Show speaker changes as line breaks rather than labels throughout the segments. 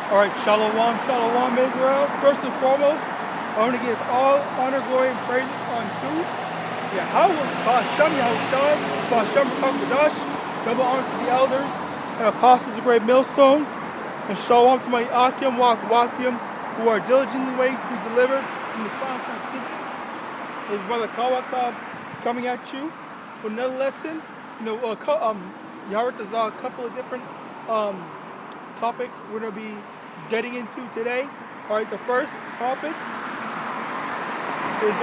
Alright, Shalom, Shalom Israel. First and foremost, I want to give all honor, glory, and praises unto Yahawah, Ba'ashem, Yahawashi, Ba'ashem, Rakakadash. Double honors to the elders and apostles of Great Millstone. And Shalom to my YAHAWAH who are diligently waiting to be delivered from the spinal captivity. His brother Kawakab coming at you with another lesson. Yahawadah, there's a couple of different topics we're going to be getting into today. Alright, the first topic is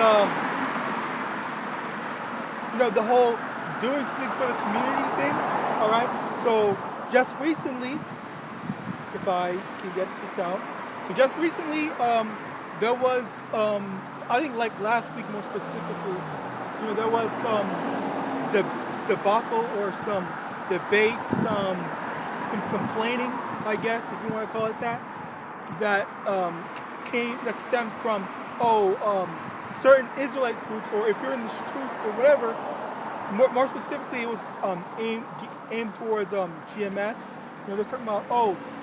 the whole doing something for the community thing. Alright, so just recently, if I can get this out, there was I think like last week more specifically, there was some debacle or some debate, some complaining, I guess, if you want to call it that, that stemmed from certain Israelites groups, or if you're in this truth or whatever. More specifically, it was aimed towards GMS. They're talking about,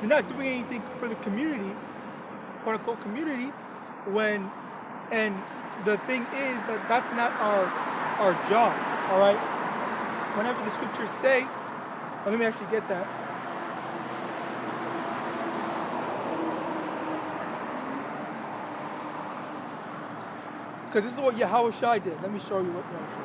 they're not doing anything for the community, quote unquote community, and the thing is that that's not our job. All right. Whenever the scriptures say, let me actually get that. Because this is what Yahawashi did. Let me show you what Yahawashi did.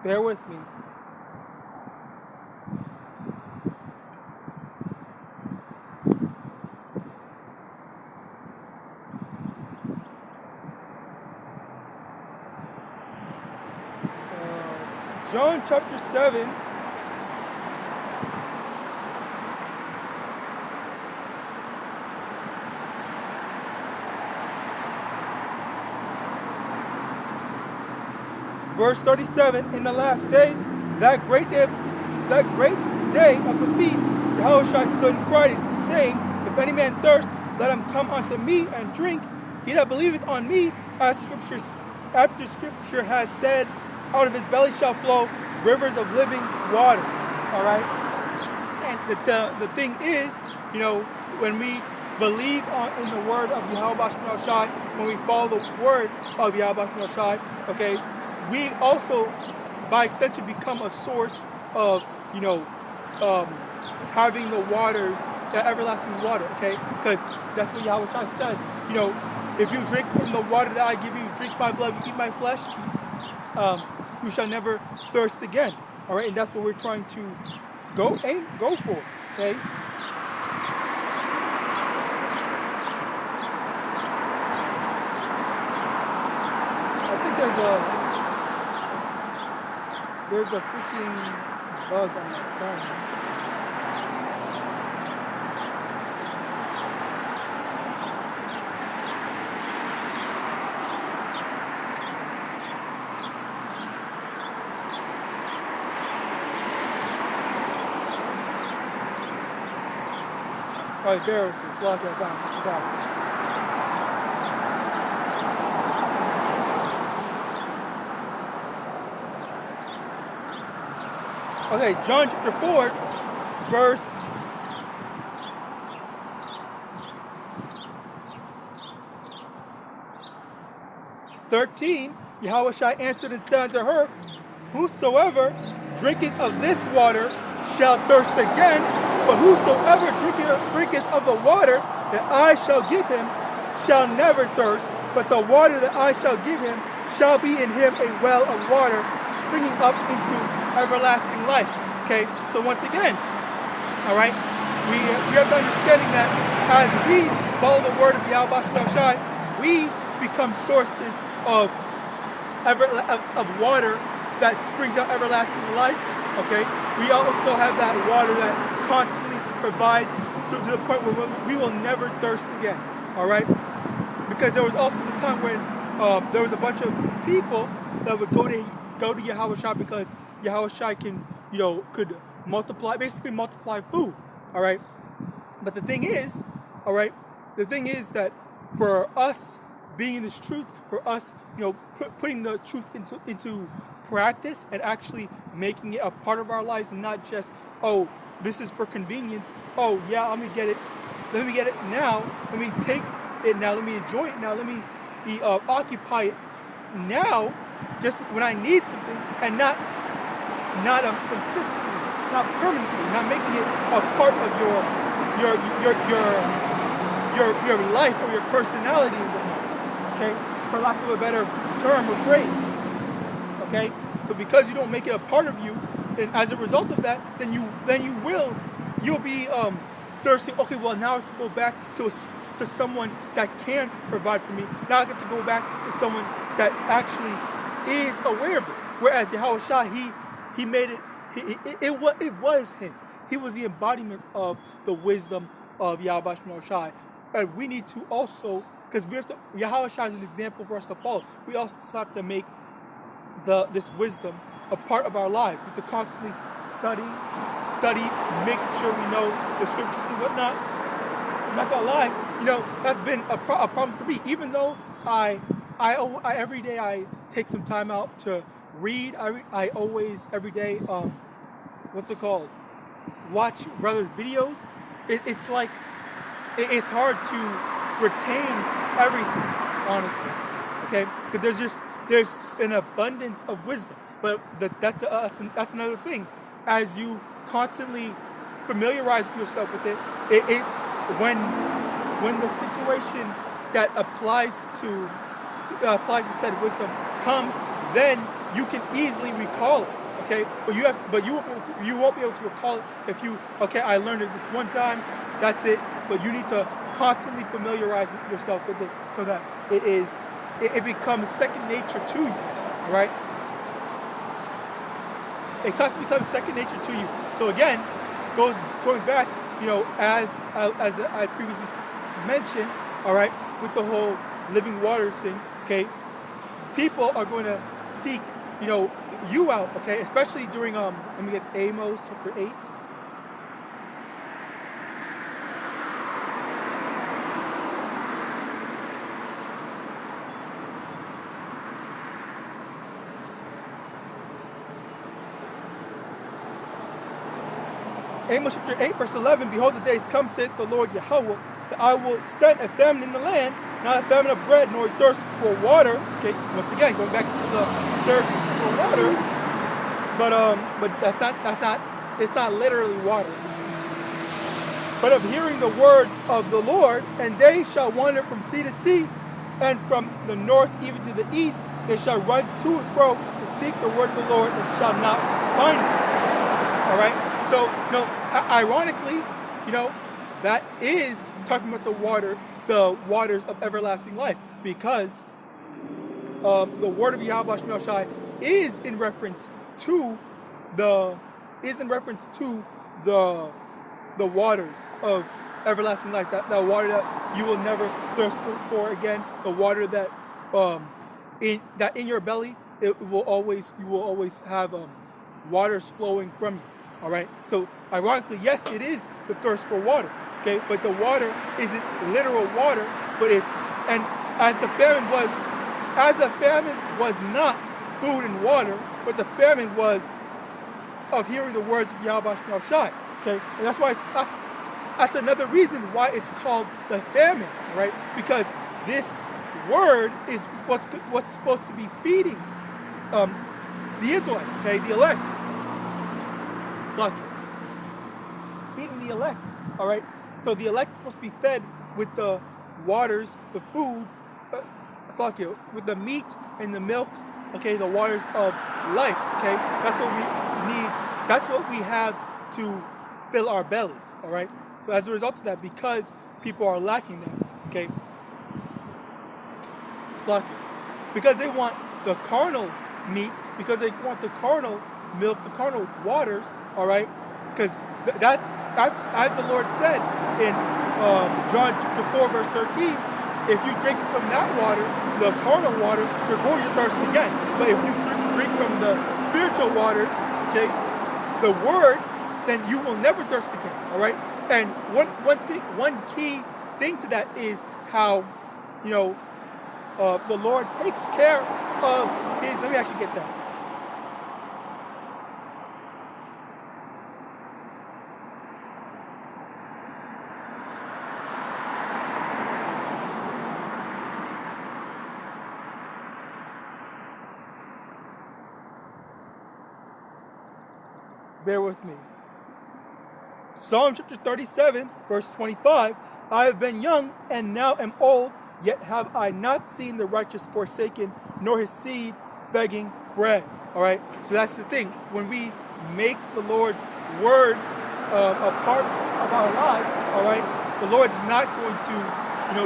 Bear with me. John chapter 7. Verse 37, in the last day, that great day of the feast, Yahawashi stood and cried, saying, if any man thirst, let him come unto me and drink. He that believeth on me, as Scripture has said, out of his belly shall flow rivers of living water. All right? And the thing is, when we believe in the word of Yahawadah, when we follow the word of Yahawadah, okay, we also, by extension, become a source of, having the waters, the everlasting water, okay? Because that's what Yahweh said. If you drink from the water that I give you, drink my blood, you eat my flesh, you shall never thirst again. All right, and that's what we're trying to go for, okay? I think there's a freaking bug on my phone. All right, bear with me. It's locked down. Okay, John chapter 4, verse 13, Yahawashi answered and said unto her, whosoever drinketh of this water shall thirst again, but whosoever drinketh of the water that I shall give him shall never thirst, but the water that I shall give him shall be in him a well of water springing up into everlasting life. Okay, so once again, all right, we have the understanding that as we follow the word of Yahawadah, we become sources of water that springs out everlasting life. Okay, we also have that water that constantly provides to the point where we will never thirst again. all right? Because there was also the time when there was a bunch of people that would go to Yahawadah because Yahawadah can, could basically multiply food, all right? But the thing is, all right, that for us being in this truth, for us, putting the truth into practice and actually making it a part of our lives, and not just, oh, this is for convenience. Oh yeah, let me get it now. Let me take it now. Let me enjoy it now. Let me occupy it now, just when I need something, and not consistently, not permanently, not making it a part of your life or your personality and whatnot. Okay, for lack of a better term or phrase. Okay, so because you don't make it a part of you, and as a result of that, then you'll be thirsty. Okay, well now I have to go back to someone that can provide for me. Now I have to go back to someone that actually is aware of it. Whereas Yahawadah, he made it. It was him. He was the embodiment of the wisdom of Yahawadah. And we need to also, because Yahawadah is an example for us to follow. We also have to make this wisdom a part of our lives. We have to constantly study, make sure we know the scriptures and whatnot. I'm not gonna lie, that's been a problem for me. Even though I every day I take some time out to read. I always every day what's it called? Watch brothers' videos. It's like it's hard to retain everything, honestly. Okay, because there's an abundance of wisdom. But that's another thing. As you constantly familiarize yourself with it, when the situation that applies to said wisdom comes, then you can easily recall it. Okay, but you won't be able to recall it if I learned it this one time. That's it. But you need to constantly familiarize yourself with it so that it becomes second nature to you. All right. It constantly becomes second nature to you. So again, going back, as I previously mentioned, all right, with the whole living waters thing, okay, people are going to seek, you out, okay, especially during let me get Amos chapter 8. Amos chapter 8, verse 11, behold, the days come, saith the Lord Yahawah, that I will send a famine in the land, not a famine of bread, nor a thirst for water. Okay, once again, going back to the thirst for water, but it's not literally water. But of hearing the words of the Lord, and they shall wander from sea to sea, and from the north even to the east, they shall run to and fro to seek the word of the Lord, and shall not find it. All right. So, ironically, that is talking about the waters of everlasting life, because the word of Yahawadah is in reference to the waters of everlasting life, that water that you will never thirst for again, the water that in your belly you will always have waters flowing from you. All right. So ironically, yes, it is the thirst for water. Okay, but the water isn't literal water, but and as the famine was not food and water, but the famine was of hearing the words of Yahawadah. Okay, and that's why that's another reason why it's called the famine, right? Because this word is what's supposed to be feeding the Israelites, okay, the elect. Feeding the elect, all right? So the elect is supposed to be fed with the waters, the food, with the meat and the milk, okay, the waters of life, okay? That's what we need. That's what we have to fill our bellies, all right? So as a result of that, because people are lacking that, okay? Because they want the carnal meat, because they want the carnal milk, the carnal waters, all right? Because that's as the Lord said in John chapter 4 verse 13, if you drink from that water, the carnal water, you're going to thirst again. But if you drink from the spiritual waters, okay, the word, then you will never thirst again. All right. And one key thing to that is how, the Lord takes care of His. Let me actually get that. Bear with me. Psalm chapter 37, verse 25. I have been young and now am old, yet have I not seen the righteous forsaken, nor his seed begging bread. All right. So that's the thing. When we make the Lord's word a part of our lives, all right, the Lord's not going to,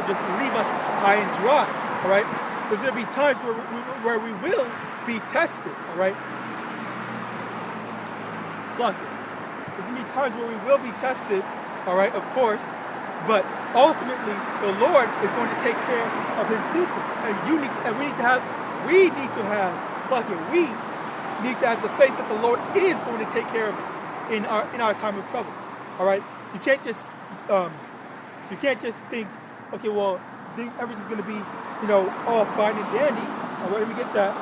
just leave us high and dry. All right. There's going to be times where we will be tested. All right. There's going to be times where we will be tested, all right, of course, but ultimately the Lord is going to take care of His people, and we need to have the faith that the Lord is going to take care of us in our time of trouble, all right. You can't just think, okay, well, everything's going to be, all fine and dandy. All right, let me get that.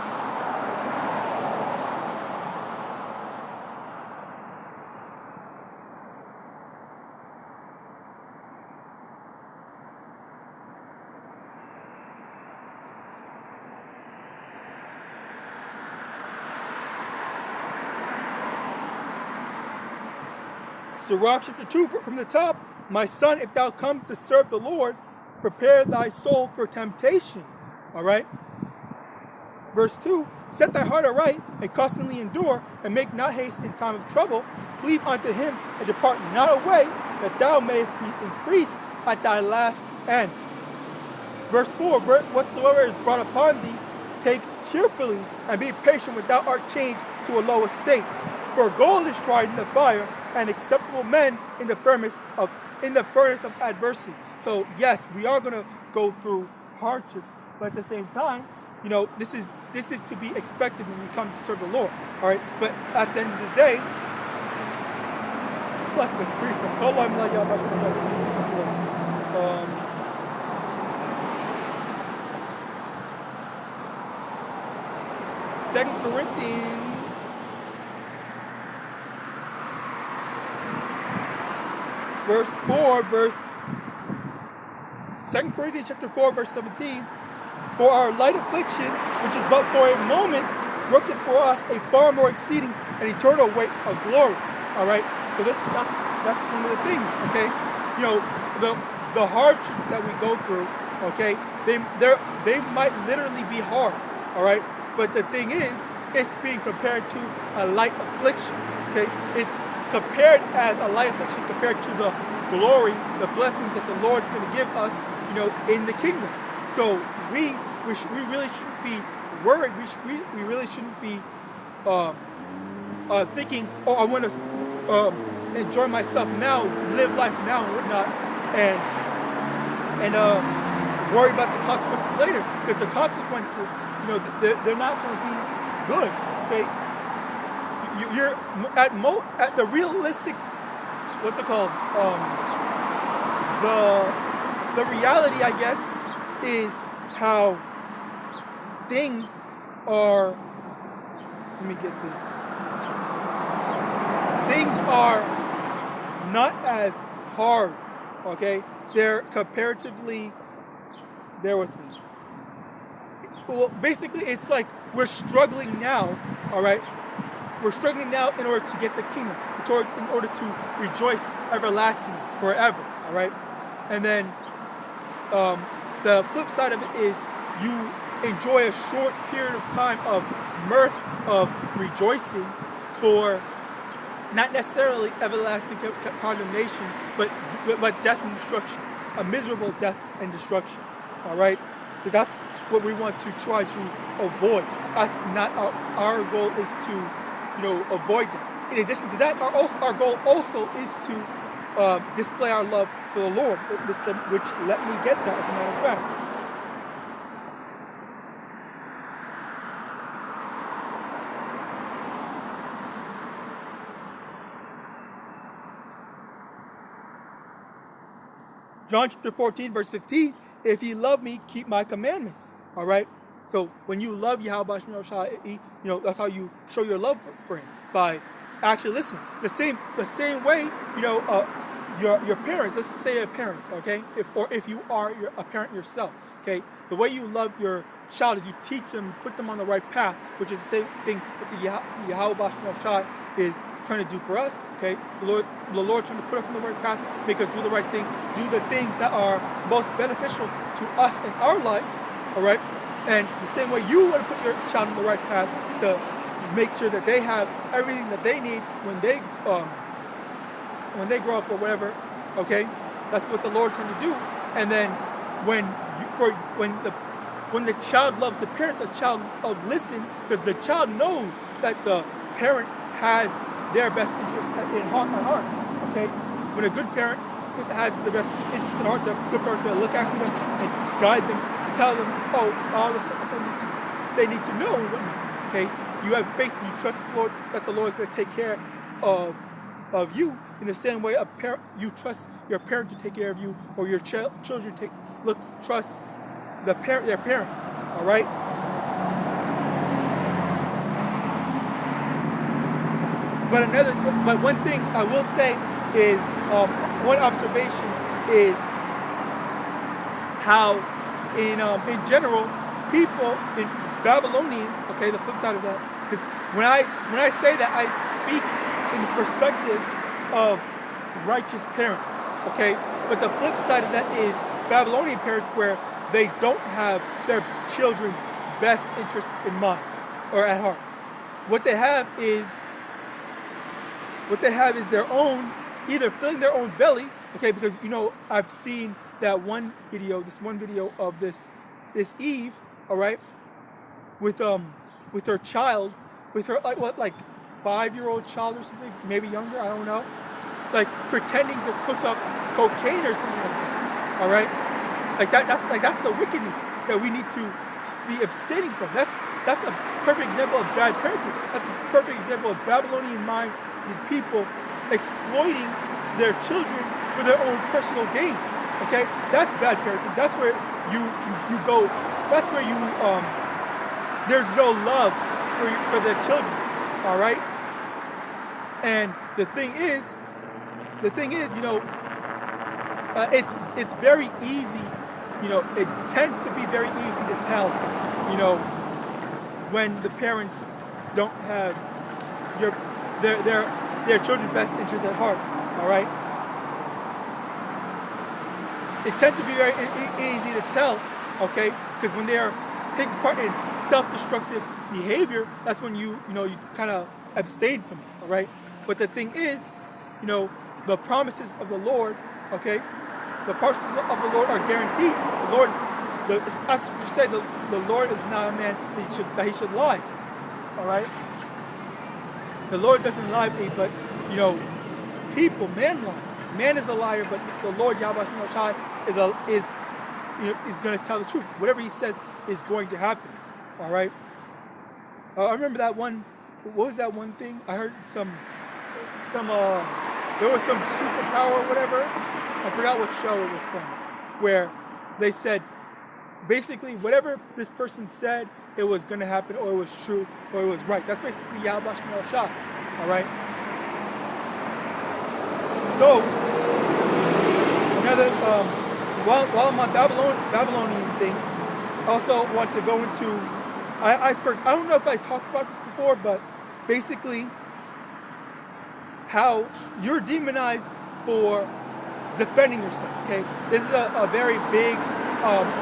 Sirach chapter 2 from the top. My son, if thou come to serve the Lord, prepare thy soul for temptation. All right. Verse 2. Set thy heart aright and constantly endure, and make not haste in time of trouble. Cleave unto Him and depart not away, that thou mayest be increased at thy last end. Verse 4. Whatsoever is brought upon thee, take cheerfully, and be patient when thou art changed to a low estate. For gold is tried in the fire, and acceptable men in the furnace of adversity. So yes, we are going to go through hardships, but at the same time, this is to be expected when we come to serve the Lord. All right, but at the end of the day, it's like the precept. Second Corinthians. Verse 4, 2 Corinthians chapter 4, verse 17. For our light affliction, which is but for a moment, worketh for us a far more exceeding and eternal weight of glory. All right. So that's one of the things. Okay. The hardships that we go through. Okay. They might literally be hard. All right. But the thing is, it's being compared to a light affliction. Okay. It's compared as a light affliction compared to the glory, the blessings that the Lord's going to give us, in the kingdom. So we really shouldn't be worried. We really shouldn't be thinking, oh, I want to enjoy myself now, live life now, and whatnot, and worry about the consequences later, because the consequences, they're not going to be good. Okay. You're at the realistic, what's it called? The reality, I guess, is how things are. Let me get this. Things are not as hard. Okay, they're comparatively. Bear with me. Well, basically, it's like we're struggling now. All right. We're struggling now in order to get the kingdom, in order to rejoice everlastingly, forever, all right? And then the flip side of it is you enjoy a short period of time of mirth, of rejoicing, for not necessarily everlasting condemnation, but death and destruction, a miserable death and destruction, all right? That's what we want to try to avoid. That's not our goal is to avoid that. In addition to that, our goal also is to display our love for the Lord, which let me get that, as a matter of fact. John chapter 14, verse 15, if ye love me, keep my commandments. All right? So when you love Yahawadah, that's how you show your love for him, by actually listening. The same way, your parents, let's say a parent, okay? If you are a parent yourself, okay? The way you love your child is you teach them, you put them on the right path, which is the same thing that the Yahawadah is trying to do for us, okay? The Lord trying to put us on the right path, make us do the right thing, do the things that are most beneficial to us in our lives, all right? And the same way you want to put your child on the right path to make sure that they have everything that they need when they grow up or whatever, okay? That's what the Lord's trying to do. And then when the child loves the parent, the child listens, because the child knows that the parent has their best interest in heart, okay? When a good parent has the best interest in heart, the good parent's going to look after them and guide them, tell them, all the stuff they need to know and whatnot, okay? You have faith, you trust the Lord, that the Lord is going to take care of you. In the same way, you trust your parent to take care of you, or your children trust their parent, all right? But one thing I will say is, one observation is how in general, people in Babylonians, okay, the flip side of that, because when I say that, I speak in the perspective of righteous parents, okay, but the flip side of that is Babylonian parents, where they don't have their children's best interests in mind or at heart. What they have is their own, either filling their own belly, okay, because I've seen that this one video of this Eve, all right, with her child, with her like 5-year-old child or something, maybe younger, I don't know, like pretending to cook up cocaine or something like that, all right, that's the wickedness that we need to be abstaining from. That's a perfect example of bad parenting. That's a perfect example of Babylonian-minded people exploiting their children for their own personal gain. Okay, that's bad parenting. That's where you go. That's where there's no love for their children. All right. And the thing is, it's very easy. It tends to be very easy to tell. When the parents don't have their children's best interests at heart. All right. It tends to be very easy to tell, okay? Because when they are taking part in self-destructive behavior, that's when you kind of abstain from it, all right? But the thing is, the promises of the Lord, okay? The promises of the Lord are guaranteed. The Lord is, as you say, the Lord is not a man that he should lie, all right? The Lord doesn't lie, but people, man lie. Man is a liar, but the Lord Yahawadah is going to tell the truth. Whatever he says is going to happen. All right. I remember that one. What was that one thing? I heard there was some superpower or whatever. I forgot what show it was from, where they said basically whatever this person said, it was going to happen, or it was true, or it was right. That's basically Yahawadah. All right. So, another, while I'm on Babylonian thing, I also want to go into, I don't know if I talked about this before, but basically how you're demonized for defending yourself, okay? This is a very big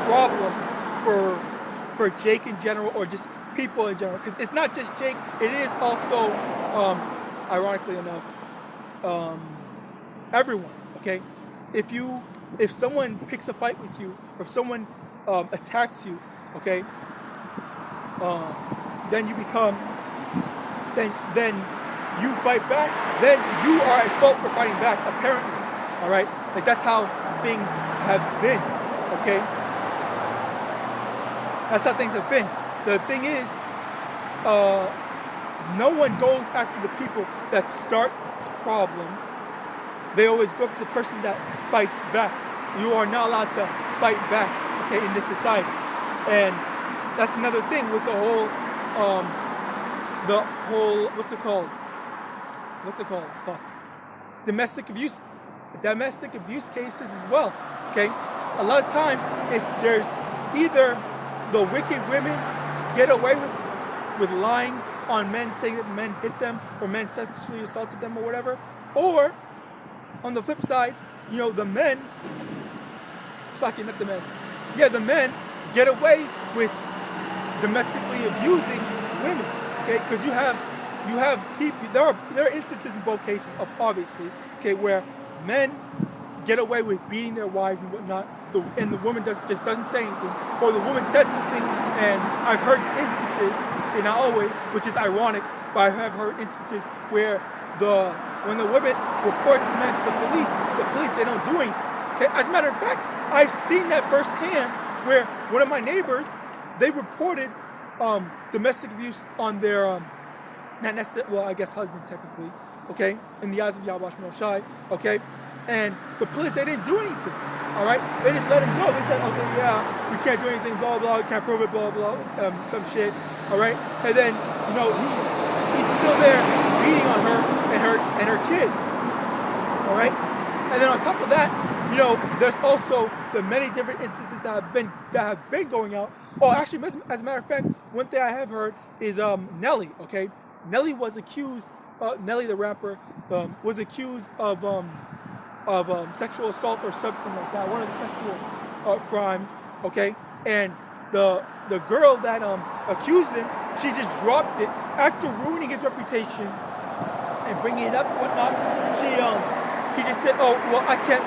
problem for Jake in general, or just people in general, because it's not just Jake, it is also, ironically enough, everyone, okay? If someone picks a fight with you, or if someone attacks you, okay, then you then you fight back, then you are at fault for fighting back, apparently, All right, like that's how things have been. Okay, that's how things have been. The thing is, no one goes after the people that start problems. They always go after the person that fights back. You are not allowed to fight back, okay, in this society. And that's another thing with the whole, what's it called? Domestic abuse cases as well, okay? A lot of times, there's either the wicked women get away with lying on men, saying that men hit them or men sexually assaulted them or whatever, or on the flip side, the men, the men get away with domestically abusing women, okay? Because you have people, there are instances in both cases of, obviously, okay, where men get away with beating their wives and whatnot, and the woman just doesn't say anything, or the woman says something, and I've heard instances, and not always, which is ironic, but I have heard instances where when the woman reports the man to the police, they don't do anything. Okay? As a matter of fact, I've seen that firsthand where one of my neighbors, they reported domestic abuse on their, not necessarily, well, I guess husband technically, okay, in the eyes of YAHAWAH and His, okay, and the police, they didn't do anything, all right? They just let him go. They said, okay, yeah, we can't do anything, blah, blah, we can't prove it, blah, blah, some shit, all right? And then, he's still there beating on her and her kid, all right? And then on top of that, there's also the many different instances that have been going out. Oh, actually, as a matter of fact, one thing I have heard is Nelly, okay? Nelly was accused, Nelly the rapper, was accused of sexual assault or something like that, one of the sexual crimes, okay? And the girl that accused him, she just dropped it after ruining his reputation and bringing it up and whatnot. He just said, oh, well, I can't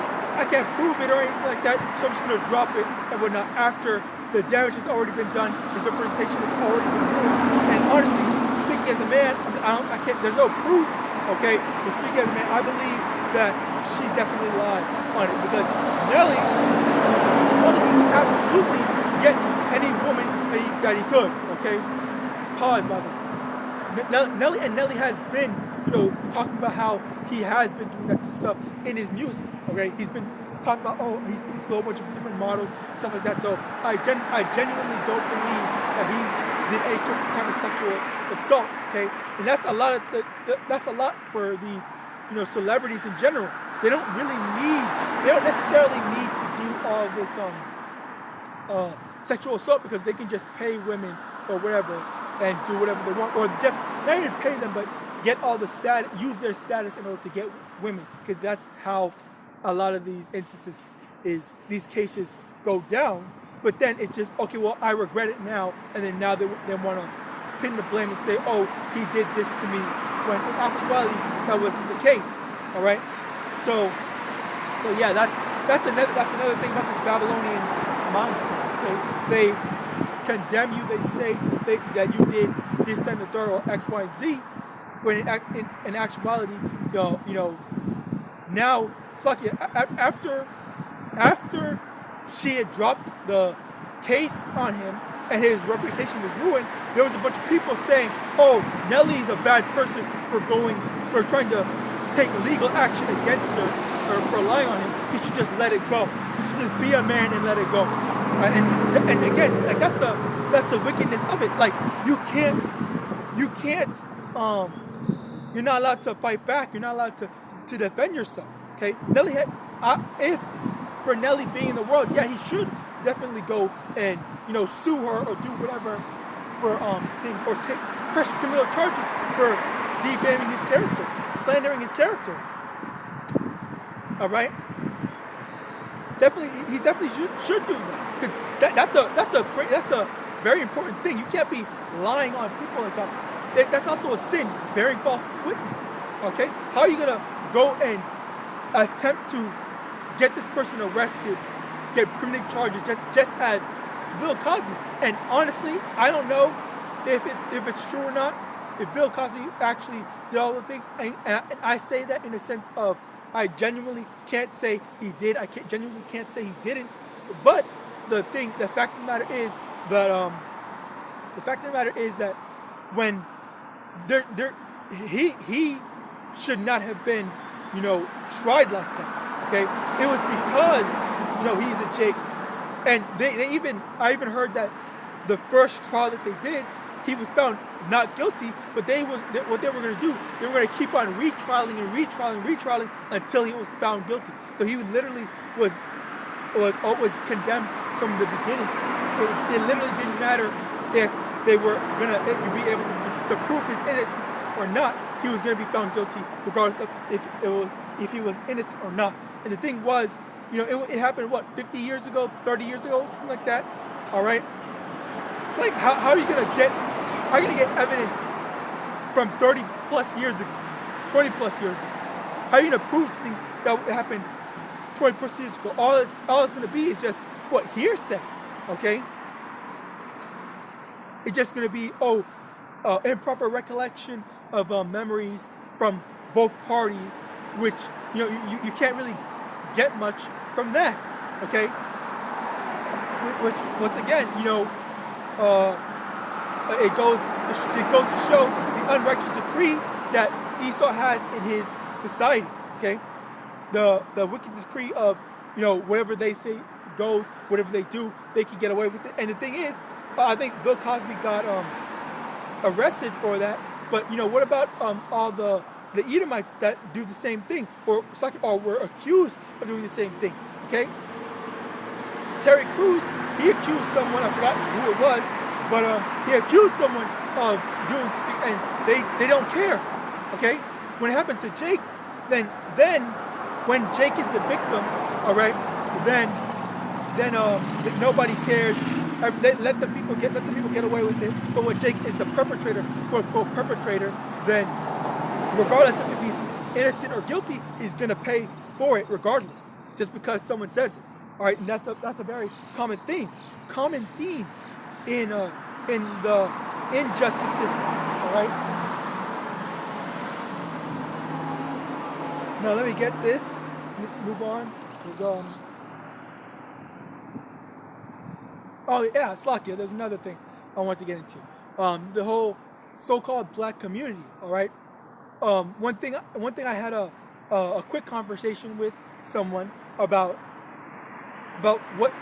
prove it or anything like that, so I'm just gonna drop it and whatnot. After the damage has already been done, his representation has already been ruined. And honestly, speaking as a man, I can't. There's no proof, okay? But speaking as a man, I believe that she definitely lied on it, because Nelly could absolutely get any woman that he could, okay? Pause, by the way. Nelly has been, talking about how he has been doing that stuff in his music, okay? He's been talking about, he sleeps with a whole bunch of different models and stuff like that. So I genuinely don't believe that he did any type of sexual assault, okay? And that's a lot for these, celebrities in general. They don't necessarily need to do all this sexual assault, because they can just pay women or whatever and do whatever they want, or just not even pay them, but get all the status, use their status in order to get women, because that's how a lot of these instances these cases go down. But then it's just, okay, well, I regret it now, and then now they want to pin the blame and say, oh, he did this to me, when in actuality that wasn't the case. All right, so yeah, that's another thing about this Babylonian mindset. They condemn you. They say that you did this, that, and the third, or X, Y, and Z, when in actuality, now, after she had dropped the case on him and his reputation was ruined, there was a bunch of people saying, oh, Nelly's a bad person for trying to take legal action against her or for lying on him. He should just let it go. He should just be a man and let it go. Right? And again, like that's the wickedness of it. Like you can't you're not allowed to fight back. You're not allowed to defend yourself. Okay, Nelly if for Nelly being in the world, yeah, he should definitely go and sue her or do whatever for things, or press criminal charges for defaming his character, slandering his character. All right, he definitely should do that, because that's a very important thing. You can't be lying on people like that. That's also a sin, bearing false witness. Okay, how are you gonna go and attempt to get this person arrested, get criminal charges just as Bill Cosby? And honestly, I don't know if it's true or not, if Bill Cosby actually did all the things, and I say that in a sense of I genuinely can't say he did. I genuinely can't say he didn't. But the fact of the matter is that when he should not have been, tried like that. Okay, it was because he's a Jake, and I even heard that the first trial that they did, he was found not guilty, but what they were going to do, they were going to keep on retrialing until he was found guilty. So he literally was condemned from the beginning. It literally didn't matter if they were going to be able to prove his innocence or not. He was going to be found guilty regardless of if he was innocent or not. And the thing was, it happened 50 years ago, 30 years ago, something like that. All right. Like how are you going to get evidence from 30 plus years ago, 20 plus years ago? How are you going to prove something that happened 20 plus years ago? All it's going to be is just hearsay. Okay. It's just going to be improper recollection of memories from both parties, which you can't really get much from that. Okay. Which once again, it goes to show the unrighteous decree that Esau has in his society. Okay, the wicked decree of whatever they say goes, whatever they do, they can get away with it. And the thing is, I think Bill Cosby got arrested for that. But what about all the Edomites that do the same thing, or were accused of doing the same thing? Okay, Terry Crews, he accused someone, I forgot who it was, but he accused someone of doing something, and they don't care. Okay, when it happens to Jake, then when Jake is the victim, all right, then nobody cares. Let the people get away with it. But when Jake is the perpetrator, quote unquote perpetrator, then regardless of if he's innocent or guilty, he's gonna pay for it regardless, just because someone says it. All right, and that's a very common theme in the injustice system. All right. Now let me get this. Move on. Oh yeah, Slakia. There's another thing I want to get into. The whole so-called black community. All right. One thing I had a quick conversation with someone about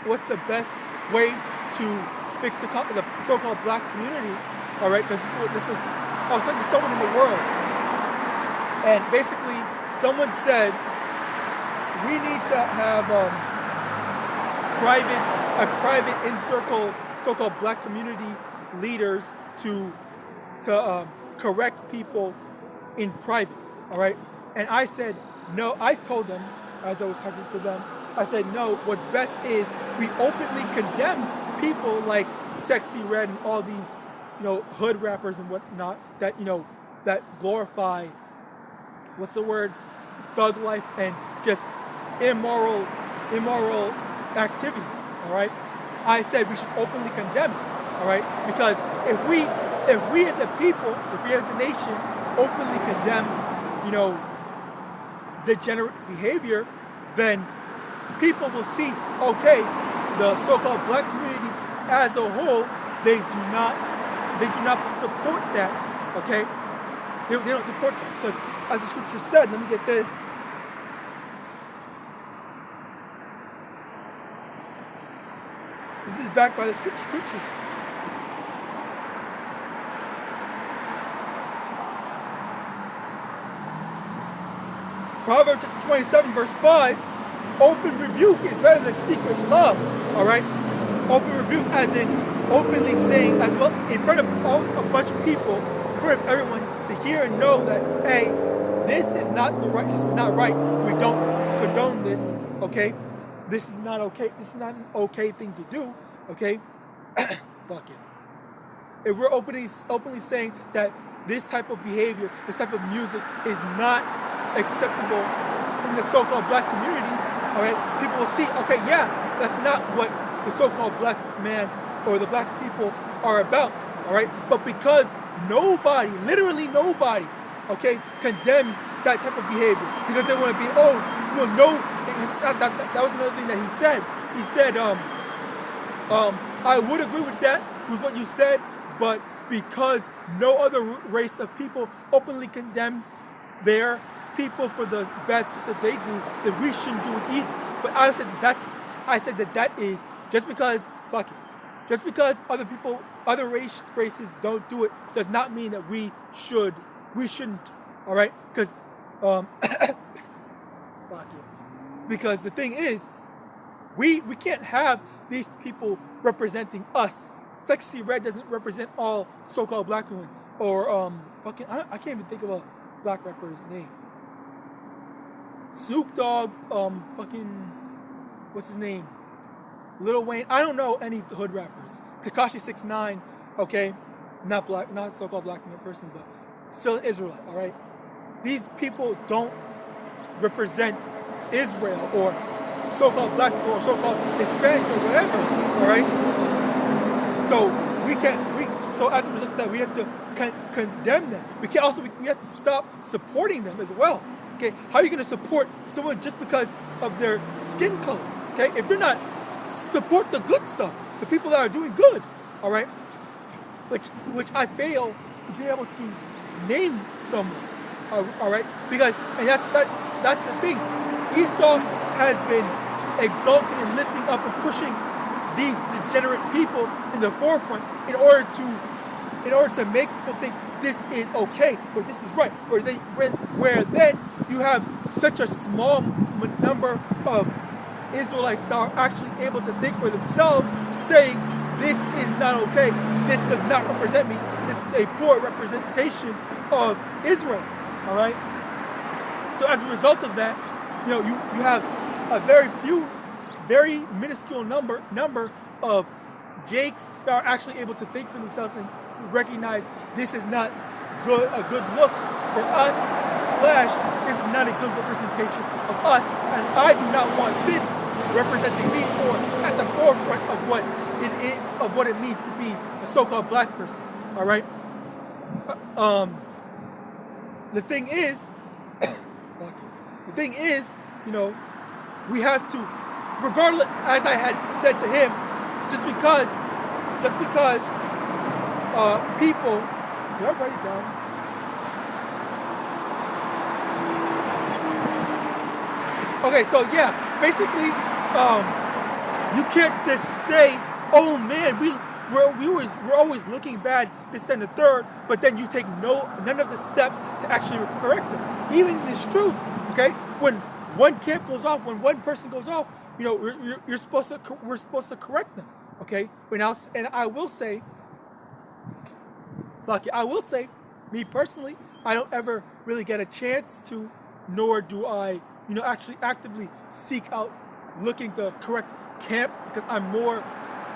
what's the best way to fix the so-called black community. All right, because I was talking to someone in the world, and basically someone said we need to have private in-circle so-called black community leaders to correct people in private. All right, and I said no. I told them, as I was talking to them, I said no. What's best is we openly condemn people like Sexy Red and all these hood rappers and whatnot that that glorify thug life and just immoral activities. All right, I said we should openly condemn it. All right, because if we as a people, if we as a nation openly condemn degenerate behavior, then people will see, okay, the so-called black community as a whole, they do not support that. Okay, they don't support that, because as the scripture said, let me get this. This is backed by the scriptures. Proverbs 27 verse 5, open rebuke is better than secret love. All right, open rebuke as in openly saying, as well in front of a bunch of people, in front of everyone, to hear and know that, hey, this is not right. We don't condone this. Okay, this is not okay. This is not an okay thing to do. Okay, fuck it. If we're openly saying that this type of behavior, this type of music is not acceptable in the so-called black community, all right, people will see, okay, yeah, that's not what the so-called black man or the black people are about, all right? But because nobody, literally nobody, okay, condemns that type of behavior because they want to be, oh, well, no. That was another thing that he said. He said, I would agree with that, with what you said, but because no other race of people openly condemns their people for the bad stuff that they do, then we shouldn't do it either. But I said that is just because other races don't do it does not mean that we shouldn't. All right, because because the thing is, we can't have these people representing us. Sexy Red doesn't represent all so-called black women or I can't even think of a black rapper's name. Snoop Dogg, what's his name? Lil Wayne. I don't know any hood rappers. Tekashi 6ix9ine, okay, not black, not so-called black person, but still an Israelite. All right, these people don't represent Israel or so-called black or so-called Hispanics or whatever. All right. So so as a result of that, we have to condemn them. We have to stop supporting them as well. Okay, how are you going to support someone just because of their skin color? Okay, if they're not, support the good stuff, the people that are doing good. All right, which I fail to be able to name someone. All right, because that's the thing. Esau has been exalting and lifting up and pushing these degenerate people in the forefront in order to make people think this is okay or this is right, where then you have such a small number of Israelites that are actually able to think for themselves, saying this is not okay, this does not represent me, this is a poor representation of Israel. All right. So as a result of that, you have a very minuscule number of Jakes that are actually able to think for themselves and recognize this is not a good look for us, / this is not a good representation of us, and I do not want this representing me or at the forefront of what it means to be a so-called black person. All right. The thing is, we have to, regardless, as I had said to him, just because people, did I write it down? Okay, so yeah, basically, you can't just say, oh man, we're always looking bad, this and the third, but then you take none of the steps to actually correct them. Even this truth, okay? When one camp goes off, when one person goes off, we're supposed to correct them, okay? And I will say, me personally, I don't ever really get a chance to, nor do I, actually actively seek out looking to correct camps because I'm more.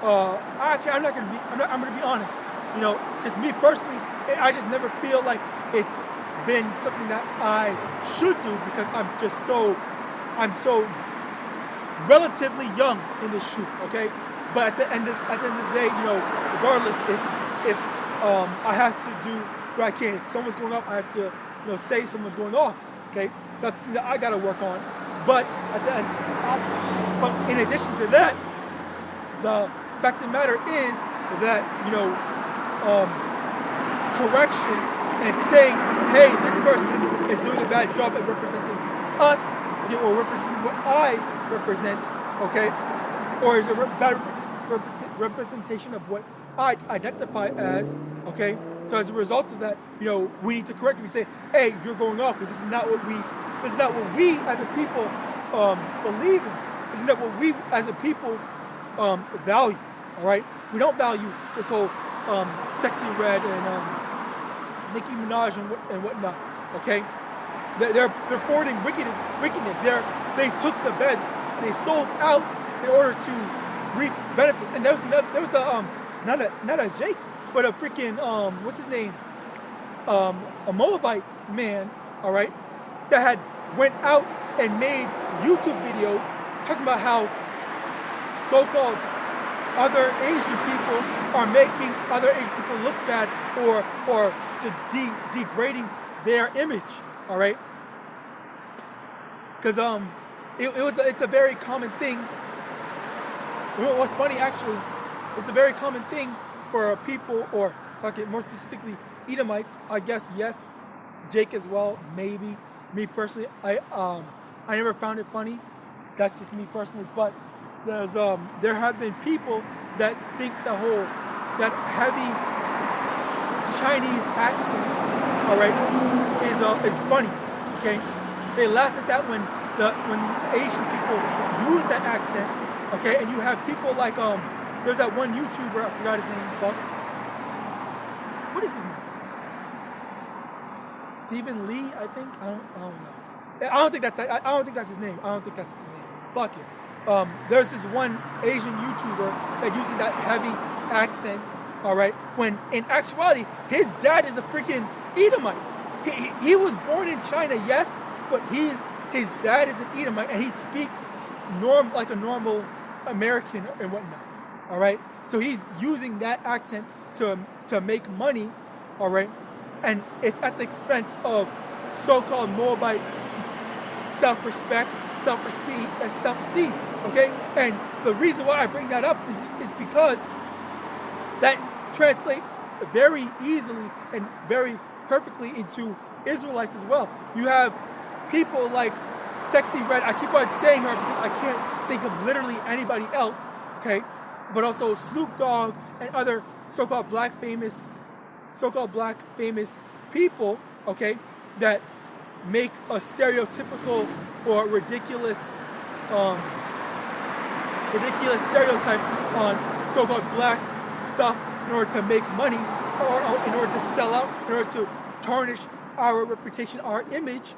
I'm gonna be honest. Just me personally, I just never feel like it's been something that I should do because I'm so relatively young in this shoot. Okay, but at the end of the day, regardless, if I have to do what I can. If someone's going off, I have to say someone's going off. Okay, that's something that I gotta work on. But at the end, but in addition to that, the fact of the matter is that, correction and saying, hey, this person is doing a bad job at representing us, okay, or representing what I represent, okay, or is a bad representation of what I identify as, okay. So as a result of that, we need to correct it. We say, hey, you're going off because this is not what we as a people believe in. This is not what we as a people value. All right, we don't value this whole Sexy Red and Nicki Minaj and whatnot. Okay, they're forwarding wickedness. They took the bed and they sold out in order to reap benefits. And there was not a Jake, but a freaking what's his name? A Moabite man. All right, that had went out and made YouTube videos talking about how so-called other Asian people are making other Asian people look bad or degrading their image. All right, because it's a very common thing. You know what's funny actually? It's a very common thing for people, or more specifically Edomites. I guess yes, Jake as well, maybe. Me personally, I never found it funny. That's just me personally. But there have been people that think that heavy Chinese accent, all right, is funny. Okay, they laugh at that when the Asian people use that accent. Okay, and you have people like there's that one YouTuber, I forgot his name. Fuck. What is his name? Stephen Lee, I think. I don't know. I don't think that's his name. Fuck it. There's this one Asian YouTuber that uses that heavy accent. All right. When in actuality, his dad is a freaking Edomite. He was born in China, yes, but his dad is an Edomite, and he speaks like a normal American and whatnot. All right. So he's using that accent to make money. All right. And it's at the expense of so-called Moabite self-respect, self-esteem, okay? And the reason why I bring that up is because that translates very easily and very perfectly into Israelites as well. You have people like Sexy Red. I keep on saying her because I can't think of literally anybody else, okay? But also Snoop Dogg and other so-called black famous people, okay, that make a stereotypical or ridiculous stereotype on so-called black stuff in order to make money, or in order to sell out, in order to tarnish our reputation, our image,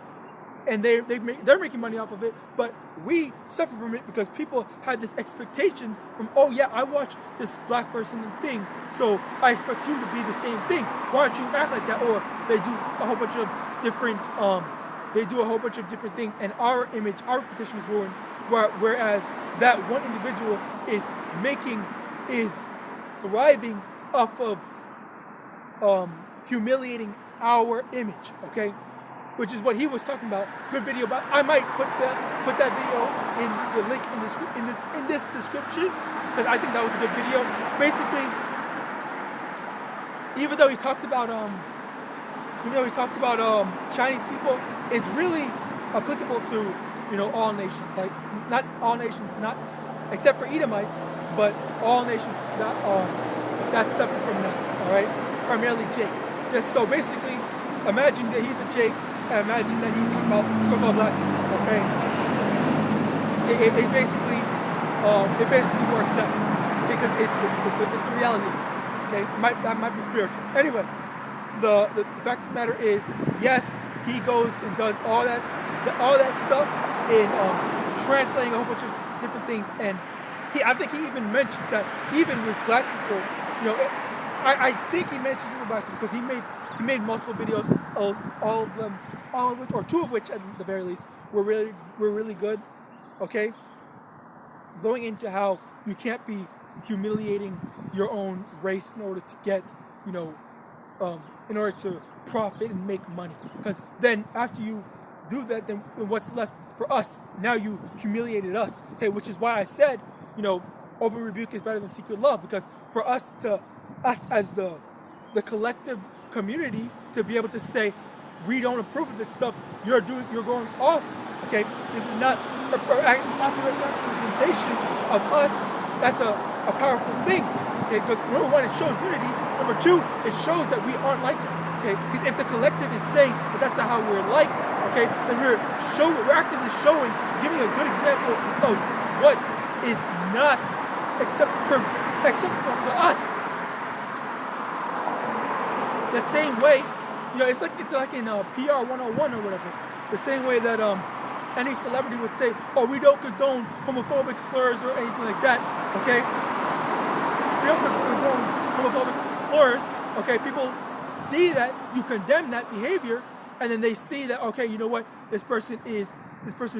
and they're making money off of it, but we suffer from it because people had this expectation from, oh yeah, I watch this black person thing, so I expect you to be the same thing. Why don't you act like that? Or they do a whole bunch of different things, and our image, our reputation is ruined. Whereas that one individual is thriving off of humiliating our image, okay? Which is what he was talking about. Good video, but I might put that video in the link in this description, because I think that was a good video. Basically, even though he talks about Chinese people, it's really applicable to all nations. Like not all nations, not except for Edomites, but all nations that suffer from that. All right, primarily Jake. Just so basically, imagine that he's a Jake. And imagine that he's talking about so-called black people, okay? It basically works out because it's a reality, okay? That might be spiritual. Anyway, the fact of the matter is, yes, he goes and does all that stuff in translating a whole bunch of different things, and I think he even mentions that even with black people, I think he mentions it with black people because he made multiple videos, all of which, or two of which at the very least, were really good, okay? Going into how you can't be humiliating your own race in order to get, in order to profit and make money. Because then after you do that, then what's left for us? Now you humiliated us, okay? Which is why I said, open rebuke is better than secret love, because for us as the collective community to be able to say, we don't approve of this stuff you're going off, okay? This is not a representation of us. That's a powerful thing, okay? Because number one, it shows unity. Number two, it shows that we aren't like that, okay? Because if the collective is saying that that's not how we're like, okay, then we're actively showing, giving a good example of what is not acceptable to us. The same way, it's like in PR 101 or whatever. The same way that any celebrity would say, oh, we don't condone homophobic slurs or anything like that, okay? We don't condone homophobic slurs, okay? People see that, you condemn that behavior, and then they see that, okay, you know what? This person is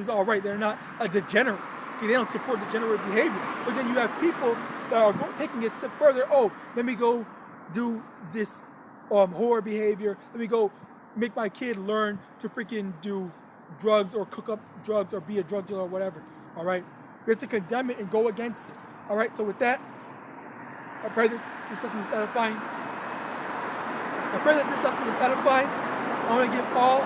all right. They're not a degenerate. Okay, they don't support degenerate behavior. But then you have people that are taking it a step further. Oh, let me go do this horror behavior. Let me go make my kid learn to freaking do drugs or cook up drugs or be a drug dealer or whatever. All right, we have to condemn it and go against it. All right, so with that, I pray this lesson was edifying. I pray that this lesson was edifying. I want to give all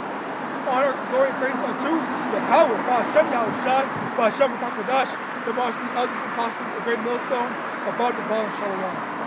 honor, glory, and praise unto Yahawah, Hashem, Yahawashi, Hashem, the elders and apostles, a great millstone, above the ball and shalom.